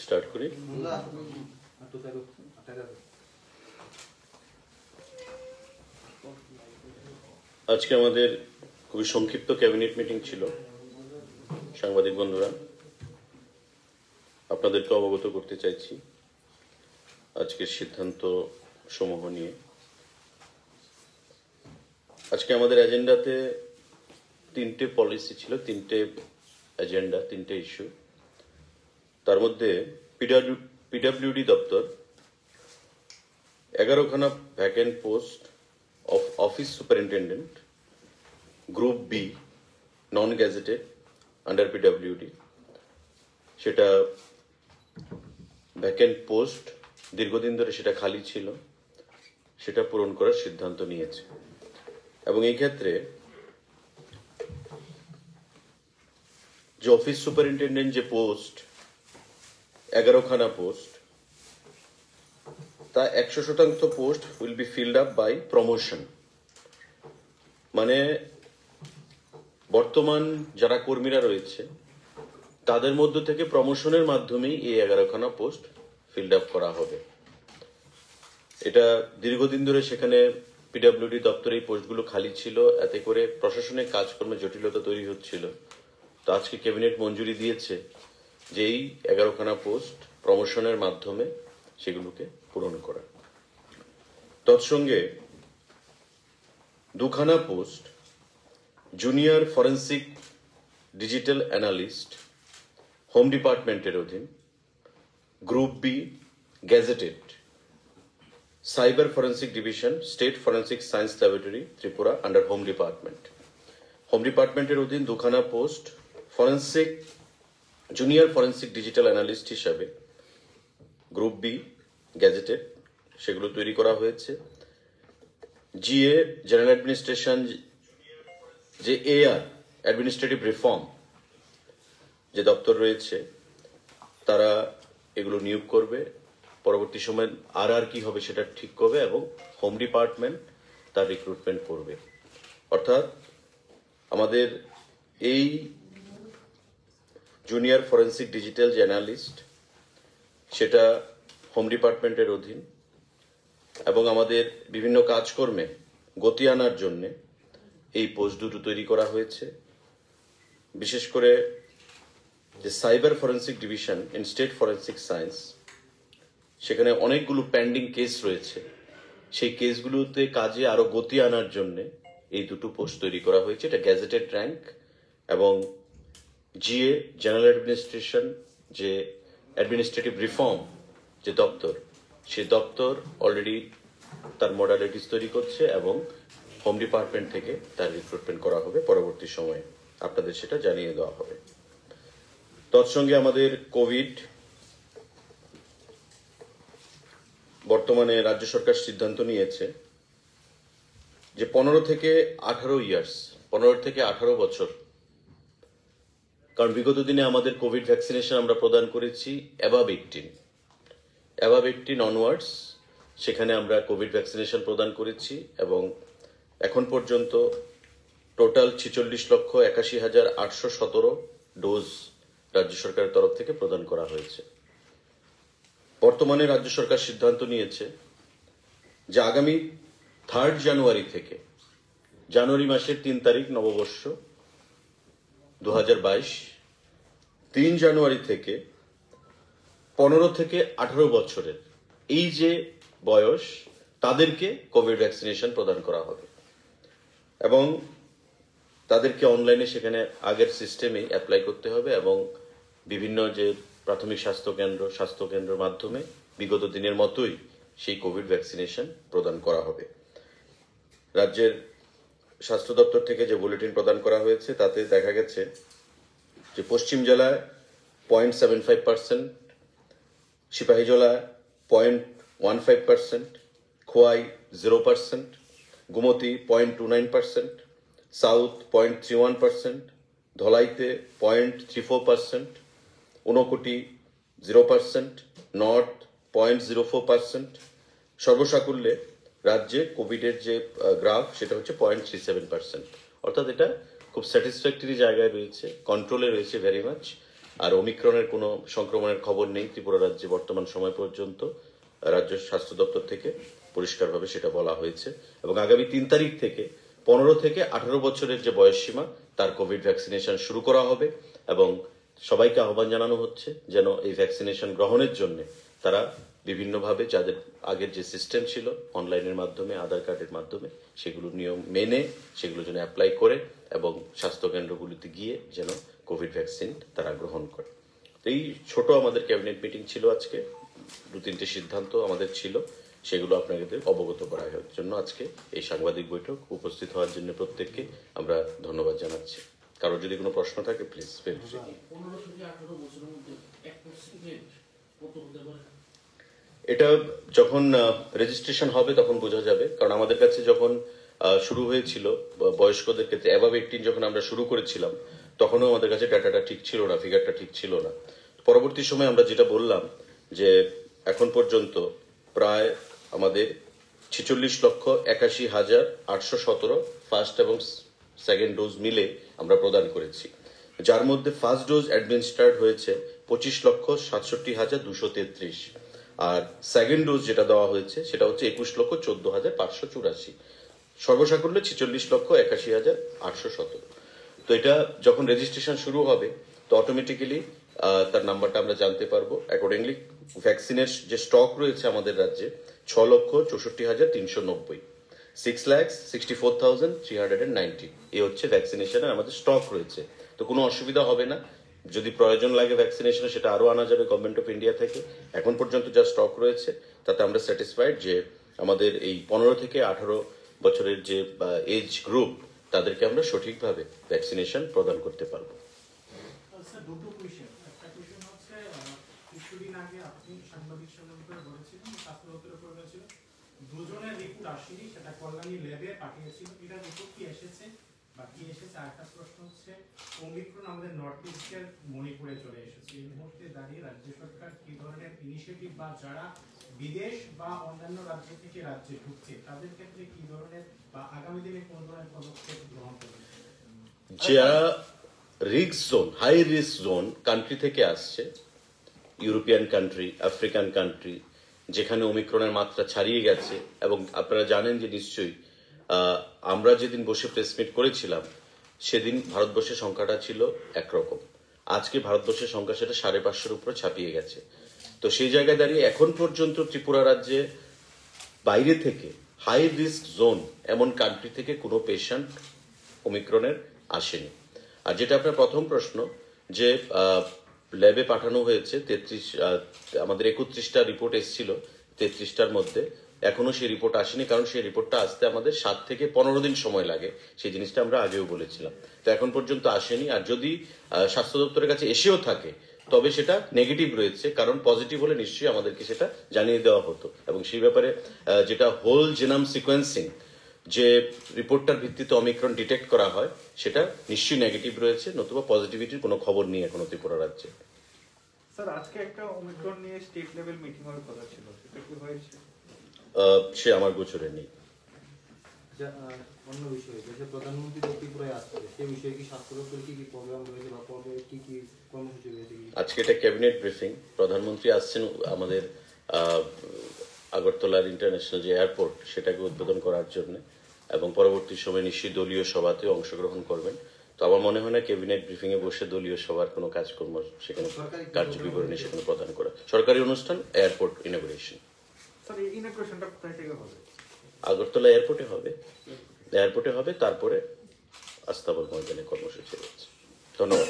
Start করি। আজকে আমাদের খুবই সংক্ষিপ্ত ক্যাবিনেট মিটিং ছিল। সাংবাদিক বন্ধুরা, আপনাদেরকে অবগত করতে চাইছি আজকের সিদ্ধান্ত সমূহ নিয়ে। আজকে আমাদের এজেন্ডাতে 3টে পলিসি ছিল, 3টে এজেন্ডা, 3টে ইস্যু। তার মধ্যে পিডব্লিউডি দপ্তর 11খানা vacant post of office superintendent group B non gazetted under PWD, সেটা ভ্যাকেন্ট পোস্ট দীর্ঘদিন ধরে সেটা খালি ছিল, সেটা পূরণ করার সিদ্ধান্ত নিয়েছে। এবং এই ক্ষেত্রে যে অফিস সুপারিনটেন্ডেন্ট যে পোস্ট 11খানা পোস্ট, তা 100% post will be filled up by promotion. মানে বর্তমান যারা কর্মীরা রয়েছে তাদের মধ্য থেকে প্রমোশনের মাধ্যমেই এই 11খানা পোস্ট ফিল্ড আপ করা হবে। এটা দীর্ঘদিন ধরে সেখানে পিডব্লিউডি দপ্তরে এই পোস্টগুলো খালি ছিল, এতে করে প্রশাসনিক কাজকর্মে জটিলতা তৈরি হচ্ছিল। তো আজকে ক্যাবিনেট মঞ্জুরি দিয়েছে যে এই 11খানা পোস্ট প্রমোশনের মাধ্যমে সেগুলোকে পূরণ করা। তৎসঙ্গে 2খানা post junior forensic digital analyst home ডিপার্টমেন্টের অধীন, group B gazetted cyber forensic division state forensic science laboratory Tripura under home department. Home ডিপার্টমেন্টের অধীন 2খানা post forensic junior forensic digital analyst হিসাবে গ্রুপ বি গ্যাজেটেড, সেগুলো তৈরি করা হয়েছে। জিএ জেনারেল অ্যাডমিনিস্ট্রেশন, যে এআর অ্যাডমিনিস্ট্রেটিভ রিফর্ম যে দপ্তর রয়েছে তারা এগুলো নিয়োগ করবে। পরবর্তী সময় আর কি হবে সেটা ঠিক করবে এবং হোম ডিপার্টমেন্ট তার রিক্রুটমেন্ট করবে। অর্থাৎ আমাদের এই জুনিয়র ফরেন্সিক ডিজিটাল যে অ্যানালিস্ট সেটা হোম ডিপার্টমেন্টের অধীন, এবং আমাদের বিভিন্ন কাজকর্মে গতি আনার জন্য এই পোস্ট দুটো তৈরি করা হয়েছে। বিশেষ করে যে cyber forensic division in state forensic science, সেখানে অনেকগুলো পেন্ডিং কেস রয়েছে, সেই কেসগুলোতে কাজে আরো গতি আনার জন্য এই দুটো পোস্ট তৈরি করা হয়েছে। এটা গ্যাজেটেড র্যাঙ্ক, এবং জিএ জেনারেল অ্যাডমিনিস্ট্রেশন যে অ্যাডমিনিস্ট্রেটিভ রিফর্ম যে দপ্তর, সে দপ্তর অলরেডি তার মডালিটিস তৈরি করছে এবং হোম ডিপার্টমেন্ট থেকে তার রিক্রুটমেন্ট করা হবে। পরবর্তী সময়ে আপনাদের সেটা জানিয়ে দেওয়া হবে। তৎসঙ্গে আমাদের কোভিড, বর্তমানে রাজ্য সরকার সিদ্ধান্ত নিয়েছে যে 15 থেকে 18 বছর, কারণ বিগত দিনে আমাদের কোভিড ভ্যাকসিনেশন আমরা প্রদান করেছি অ্যাবাভ 18 অনওয়ার্ডস, সেখানে আমরা কোভিড ভ্যাকসিনেশন প্রদান করেছি এবং এখন পর্যন্ত টোটাল 46,81,817 ডোজ রাজ্য সরকারের তরফ থেকে প্রদান করা হয়েছে। বর্তমানে রাজ্য সরকার সিদ্ধান্ত নিয়েছে যে আগামী 3 জানুয়ারি থেকে, জানুয়ারি মাসের 3 তারিখ নববর্ষ 2022, 3 জানুয়ারি থেকে 15 থেকে 18 বছরের এই যে বয়স, তাদেরকে কোভিড ভ্যাকসিনেশন প্রদান করা হবে এবং তাদেরকে অনলাইনে সেখানে আগের সিস্টেমে অ্যাপ্লাই করতে হবে এবং বিভিন্ন যে প্রাথমিক স্বাস্থ্যকেন্দ্রের মাধ্যমে বিগত দিনের মতোই সেই কোভিড ভ্যাকসিনেশন প্রদান করা হবে। রাজ্যের স্বাস্থ্য দপ্তর থেকে যে বুলেটিন প্রদান করা হয়েছে তাতে দেখা গেছে যে পশ্চিম জেলায় 0.75%, সিপাহীজলায় 0.15%, খোয়াই 0%, গোমতী 0.29%, সাউথ 0.31%, ধলাইতে 0.34%, ঊনকোটি 0%, নর্থ 0.04%, সর্বসাকুল্যে রাজ্যে কোভিডের যে গ্রাফ সেটা হচ্ছে 0.37%। অর্থাৎ এটা খুব স্যাটিসফ্যাক্টরি জায়গায় রয়েছে, কন্ট্রোলে রয়েছে ভেরি মাচ। আর ওমিক্রনের কোনো সংক্রমণের খবর নেই ত্রিপুরা রাজ্যে বর্তমান সময় পর্যন্ত, রাজ্য স্বাস্থ্য দপ্তর থেকে পরিষ্কারভাবে সেটা বলা হয়েছে। এবং আগামী 3 তারিখ থেকে 15 থেকে 18 বছরের যে বয়সসীমা তার কোভিড ভ্যাকসিনেশন শুরু করা হবে এবং সবাইকে আহ্বান জানানো হচ্ছে যেন এই ভ্যাকসিনেশন গ্রহণের জন্য তারা বিভিন্নভাবে যাদের আগের যে সিস্টেম ছিল অনলাইনের মাধ্যমে, আধার কার্ডের মাধ্যমে, সেগুলো নিয়ম মেনে সেগুলো যেন অ্যাপ্লাই করে এবং স্বাস্থ্যকেন্দ্রগুলিতে গিয়ে যেন কোভিড ভ্যাকসিন তারা গ্রহণ করে। এই ছোট আমাদের ক্যাবিনেট মিটিং ছিল আজকে, 2-3টে সিদ্ধান্ত আমাদের ছিল, সেগুলো আপনাদের অবগত করার জন্য আজকে এই সাংবাদিক বৈঠক। উপস্থিত হওয়ার জন্য প্রত্যেককে আমরা ধন্যবাদ জানাচ্ছি। কারোর যদি কোনো প্রশ্ন থাকে প্লিজ ফিল ফ্রি। 15 থেকে 18 বছরের মধ্যে 1% কত হতে পারে? এটা যখন রেজিস্ট্রেশন হবে তখন বোঝা যাবে, কারণ আমাদের কাছে যখন শুরু হয়েছিল বয়স্কদের ক্ষেত্রে অ্যাবাভ 18 যখন আমরা শুরু করেছিলাম তখনও আমাদের কাছে ডাটাটা ঠিক ছিল না, ফিগারটা ঠিক ছিল না। পরবর্তী সময় আমরা যেটা বললাম যে এখন পর্যন্ত প্রায় আমাদের 46,81,817 ফার্স্ট এবং সেকেন্ড ডোজ মিলে আমরা প্রদান করেছি, যার মধ্যে ফার্স্ট ডোজ অ্যাডমিনিস্ট্রার্ড হয়েছে 25,67,233 আর সেকেন্ড ডোজ যেটা দেওয়া হয়েছে সেটা হচ্ছে 21,14,584। সর্বসাকুল্যে 46,81,817। তো এটা যখন রেজিস্ট্রেশন শুরু হবে তো অটোমেটিক্যালি তার নাম্বারটা আমরা জানতে পারবো। অ্যাকর্ডিংলি ভ্যাকসিনের যে স্টক রয়েছে আমাদের রাজ্যে 6,64,390, 6,64,390 এই হচ্ছে ভ্যাকসিনেশনের আমাদের স্টক রয়েছে। তো কোনো অসুবিধা হবে না, যদি প্রয়োজন লাগে ভ্যাকসিনেশন সেটা আরো আনা যাবে গভর্নমেন্ট অফ ইন্ডিয়া থেকে। এখন পর্যন্ত যা স্টক রয়েছে তাতে আমরা স্যাটিসফাইড যে আমাদের এই 15 থেকে 18 বছরের যে এজ গ্রুপ তাদেরকে আমরা সঠিকভাবে ভ্যাকসিনেশন প্রদান করতে পারবো। স্যার, দুটো কোয়েশ্চেন। একটা কোয়েশ্চেন হচ্ছে কিছুদিন আগে আপনি সাংবাদিক সম্মেলনে বলেছিলেন স্বাস্থ্য দপ্তরের উপর হয়েছিল দুজনের রিপোর্ট আসেনি, সেটা কল্যাণী ল্যাবে পাঠিয়েছিল, এটা রিপোর্ট কি এসেছে বা কি এসেছে? আরেকটা প্রশ্ন হচ্ছে ওমিক্রন আমাদের নর্থ ইস্টের মণিপুরে চলে এসেছে, এই মুহূর্তে দাঁড়িয়ে রাজ্য সরকার কি ধরনের ইনিশিয়েটিভ বা যারা বিদেশ বা অন্যান্য রাজ্য থেকে রাজ্যে ঢুকছে তাদের ক্ষেত্রে কি ধরনের বা আগামী দিনে কোন ধরনের পদক্ষেপ গ্রহণ করবে? যারা risk zone, high risk zone country থেকে আসছে, ইউরোপিয়ান কান্ট্রি, আফ্রিকান কান্ট্রি, যেখানে ওমিক্রনের মাত্রা ছাড়িয়ে গেছে, এবং আপনারা জানেন যে নিশ্চয়ই আমরা যেদিন বসে প্রেস মিট করেছিলাম সেদিন ভারতবর্ষের সংখ্যাটা ছিল একরকম, আজকে ভারতবর্ষের সংখ্যা সেটা 550-এর উপরে ছাপিয়ে গেছে। তো সেই জায়গায় দাঁড়িয়ে এখন পর্যন্ত ত্রিপুরা রাজ্যে বাইরে থেকে হাই রিস্ক জোন এমন কান্ট্রি থেকে কোনো পেশেন্ট ওমিক্রনের আসেনি। আর যেটা আপনার প্রথম প্রশ্ন যে ল্যাবে পাঠানো হয়েছে 33, আমাদের 31টা রিপোর্ট এসেছিল, 33টার মধ্যে এখনো সেই রিপোর্ট আসেনি, কারণ সেই রিপোর্টটা আসতে আমাদের 7 থেকে 15 দিন সময় লাগে, সেই জিনিসটা আমরা আগেও বলেছিলাম। তো এখন পর্যন্ত আসেনি। আর যদি স্বাস্থ্য দপ্তরের কাছে এসেও থাকে তবে সেটা নেগেটিভ রয়েছে, কারণ পজিটিভ হলে নিশ্চয়ই আমাদেরকে সেটা জানিয়ে দেওয়া হতো। এবং সেই ব্যাপারে যেটা হোল জেনাম সিকোয়েন্সিং যে রিপোর্টটার ভিত্তিতে অমিক্রন ডিটেক্ট করা হয় সেটা নিশ্চয়ই নেগেটিভ রয়েছে, নতুবা পজিটিভিটির কোনো খবর নেই এখনো ত্রিপুরা রাজ্যে। স্যার, আজকে একটা ওমিক্রন নিয়ে স্টেট লেভেল মিটিং হওয়ার কথা ছিল, সেটা কি হয়েছে? সে আমার গোচরে নেই। অন্য বিষয়ে দেশের প্রধানমন্ত্রী ত্রিপুরায় আসছে, সেই বিষয়ে কি স্বাস্থ্য দপ্তর কি প্রোগ্রাম রয়েছে বা কবে কি কি কর্মসূচি রয়েছে? আজকে এটা ক্যাবিনেট ব্রিফিং, প্রধানমন্ত্রী আসছেন আমাদের আগরতলার ইন্টারন্যাশনাল যে এয়ারপোর্ট সেটাকে উদ্বোধন করার জন্য, এবং পরবর্তী সময় নিশ্চয়ই দলীয় সভাতে অংশগ্রহণ করবেন। তো আমার মনে হয় না ক্যাবিনেট ব্রিফিং এ বসে দলীয় সভার কোনো কাজকর্ম সেখানে কার্যবিবরণী সেখানে প্রদান করা। সরকারি অনুষ্ঠান এয়ারপোর্ট ইনঅগুরেশন। স্যার, এই ইনঅগুরেশনটা কোথায় থেকে হবে? আগরতলা এয়ারপোর্টে হবে, তারপরে আস্তাবল ময়দানে কর্মসূচি রয়েছে। ধন্যবাদ।